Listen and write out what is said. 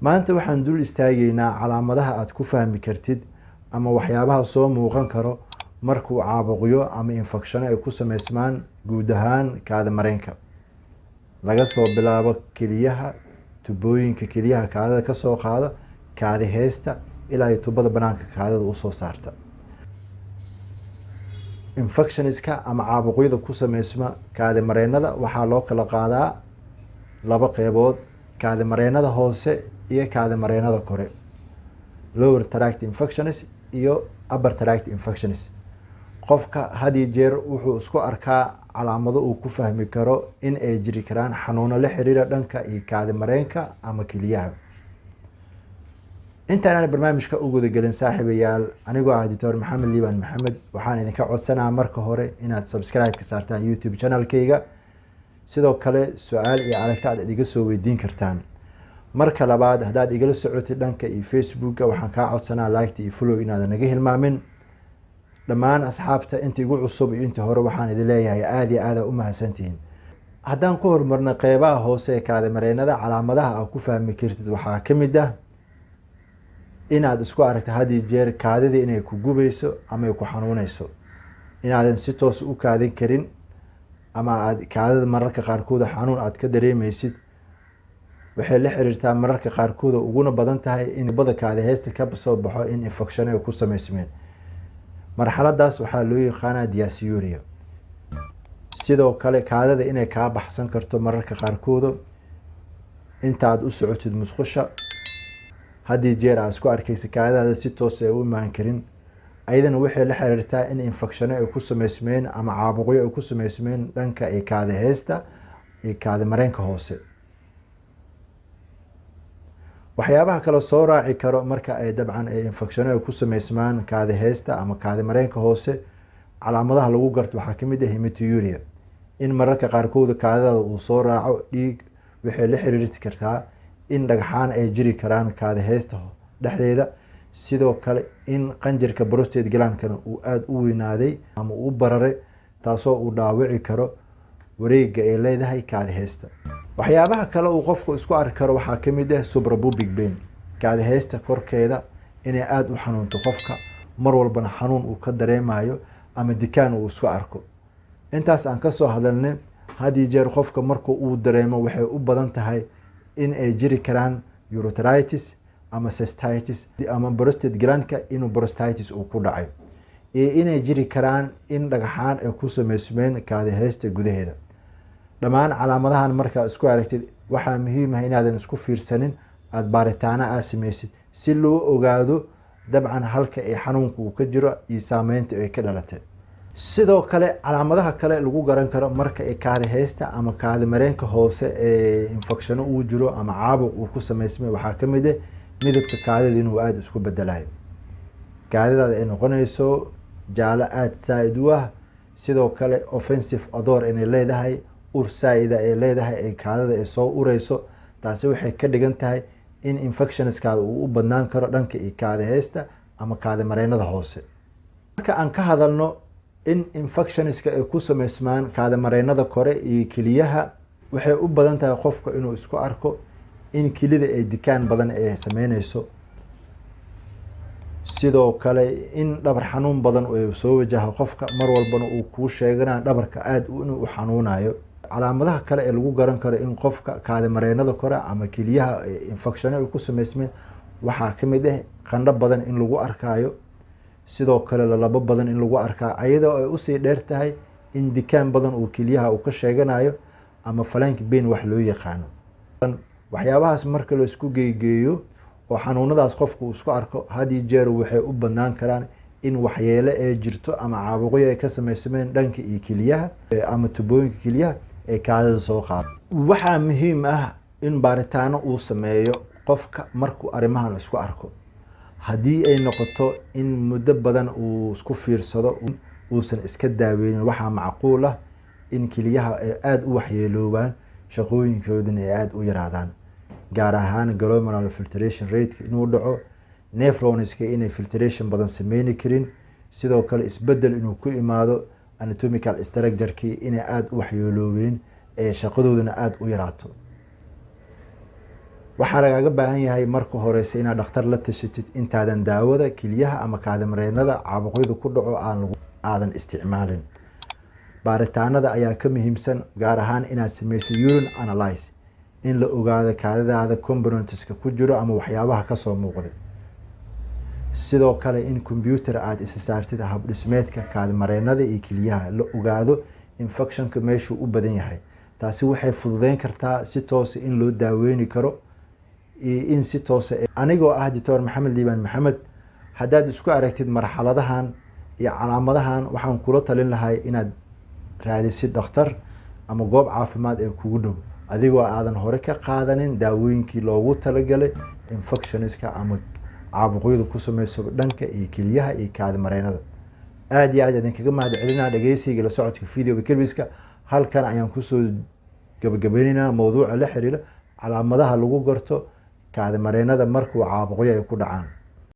maanta waxaan dul istaagaynaa calaamadaha aad ku fahmi kartid ama waxyaabaha soo muuqan karo markuu caabuqyo ama infekshan ay ku sameysmaan guud ahaan kaadi mareenka, laga soo bilaabo keliyaha, tubooyinka keliyaha kaadida ka soo qaada, kaadi heesta ilaa ay tubada banaanka kaadida u soo saarta. infectionska ama caabuqyada ku sameysma kaadi mareenada waxaa loo kala qaadaa laba qeybood: kaadi mareenada hoose iyo kaadi mareenada kore, lower tract infections iyo upper tract infections. qofka had iyo jeer wuxuu isku arkaa calaamado uu ku fahmi karo in ay jiri karaan xanuuno la xiriira dhanka iyo kaadi mareenka ama keliyaha. intaan barnaamijka u guda gelin saaxiibayaal, anigoo ah Dr. Maxamed Liibaan Maxamed, waxaan idinka codsanaa marka hore inaad subscribe ka saartaan YouTube channelkayga, sidoo kale su-aal iyo aragti aad iga soo weydiin kartaan. marka labaad, haddaad igala socotid dhanka iyo Facebooka, waxaan kaa codsanaa like iyo follow inaadan naga hilmaamin. dhammaan asxaabta inta igu cusub iyo inta hore waxaan idin leeyahay aad iyo aad u mahadsantihiin. haddaan ku horumarno qeybaha hoose ee kaadi mareenada, calaamadaha aad ku fahmi kartid waxaa ka mid ah inaad isku aragto had iyo jeer kaadida inay ku gubayso ama ay ku xanuunayso, inaadan si toos u kaadin karin, ama aad kaadida mararka qaarkood xanuun aad ka dareemaysid. waxay la xiriirtaa mararka qaarkood uguna badan tahay in bada kaadi heesta ka soo baxo in infekshan ay ku sameysmeen. marxaladaas waxaa loo yaqaanaa dysuria. sidoo kale kaadida inay kaa baxsan karto mararka qaarkood intaad u socotid musqusha, haddii jeer aad isku arkaysa kaadidaada si toos ay u imaan karin, ayadana waxay la xiriirtaa in infekshan ay ku sameysmeen ama caabuqyo ay ku sameysmeen dhanka ay kaadi heesta iyo kaadi mareenka hoose. waxyaabaha kale soo raaci karo marka ay dabcan ay infekshan ay ku sameysmaan kaadi heesta ama kaadi mareenka hoose, calaamadaha lagu garto waxaa kamid ah hematuria, in mararka qaarkood kaadidada uu soo raaco dhiig. waxay la xiriiri kartaa in dhagxaan ay jiri karaan kaadi heesta dhexdeeda. sidoo kale in qanjirka prostate glandkana uu aada u weynaaday ama u bararay, taasoo uu dhaawici karo wareega ay leedahay kaadi heesta. waxyaabaha kale uu qofku isku arki karo waxaa kamid ah suprapubic pain, kaadi heesta korkeeda inay aada u xanuunto qofka, mar walbana xanuun uu ka dareemayo ama dikaan uu isku arko. intaas aan kasoo hadalnay, had iyo jeer qofka marku uu dareemo waxay u badan tahay in ay jiri karaan urethritis ama cystitis ama prostate glandka inuu prostatitis uu ku dhacay, iyo inay jiri karaan in dhagxaan ay ku sameysmeen kaadi heesta gudaheeda. dhammaan calaamadahan markaa isku aragtid waxaa muhiim ah inaadan isku fiirsanin, aada baaritaano aad sameysid si loo ogaado dabcan halka ay xanuunka uu ka jiro iyo saameynta ay ka dhalatay. sidoo kale calaamadaha kale lagu garan karo marka ay kaadi heesta ama kaadi mareenka hoose ee infekshan uu jiro ama caabuq uu ku sameysmay waxaa kamid ah midabka kaadida inuu aada isku bedelayo, kaadidaada ay noqonayso jaalo aada saa-id u ah. sidoo kale offensive odor inay leedahay, ur saa-ida ay leedahay, ay kaadida ay soo ureyso. taasi waxay ka dhigan tahay in infectionskaada uu u badnaan karo dhanka iyo kaadi heesta ama kaadi mareenada hoose. marka aan ka hadalno in infectionska ay ku sameysmaan kaadi mareenada kore iyo keliyaha, waxay u badan tahay qofka inuu isku arko in kelida ay dikaan badan ay sameyneyso. sidoo kale in dhabar xanuun badan uu soo wajaho qofka, mar walbana uu kuu sheegana dhabarka aada inuu u xanuunayo. calaamadaha kale ee lagu garan karo in qofka kaadi mareenada kore ama keliyaha infekshan ay ku sameysmeen waxaa kamid ah qandho badan in lagu arkayo, sidoo kale lalabo badan in lagu arkaa, ayadoo ay usii dheer tahay in dikaan badan uu keliyaha uu ka sheeganayo ama flank pain wax loo yaqaano. waxyaabahaas marka la isku geegeeyo oo xanuunadaas qofku uu isku arko, had iyo jeer waxay u badnaan karaan in waxyeelo ay jirto ama caabuqyo ay ka sameysmeen dhanka iyo keliyaha ama tubooyinka keliyaha ee kaadida soo qaado. waxaa muhiim ah in baaritaano uu sameeyo qofka markuu arrimahan isku arko. haddii ay noqoto in muddo badan uu isku fiirsado uusan iska daaweynin, waxaa macquul ah in keliyaha ay aada u waxyeeloobaan, shaqooyinkoodana ay aada u yaraadaan, gaar ahaan glomerular filtration rate inuu dhaco, nephroniska inay filtration badan sameyni karin, sidoo kale isbedel inuu ku imaado anatomical structure-kii inay aada u waxyeeloobeen, ee shaqadoodana aada u yaraato. waxaa lagaaga baahan yahay marka horeyse inaad dhakhtar la tashatid intaadan daawada keliyaha ama kaadi mareenada caabuqyadu ku dhaco aadan isticmaalin. baaritaanada ayaa ka muhiimsan, gaar ahaan inaad sameyso urine analyze in la ogaado kaadidaada componentska ku jiro ama waxyaabaha kasoo muuqday. sidoo kale in computer aada isa saartid habdhismeedka kaadi mareenada iyo keliyaha la ogaado infectionka meeshuu u badan yahay. taasi waxay fududeyn kartaa si toose in loo daaweyni karo in si toose. anigoo ah doctor maxamed liibaan maxamed, haddaad isku aragtid marxaladahan iyo calaamadahan waxaan kula talin lahay inaad raadisid dhakhtar ama goob caafimaad ee kugu dhow, adigoo aadan hore ka qaadanin daawooyinkii loogu talagalay infectionska ama caabuqyadu ku sameyso dhanka iyo keliyaha iyo kaadi mareenada. aada iyo aad idinkaga mahad celinaa dhageysiga la socodka videoga kelbiska. halkan ayaan kusoo gabagabaynaynaa mawduuca la xiriira calaamadaha lagu garto kaadi mareenada markuu caabuqyo ay ku dhacaan.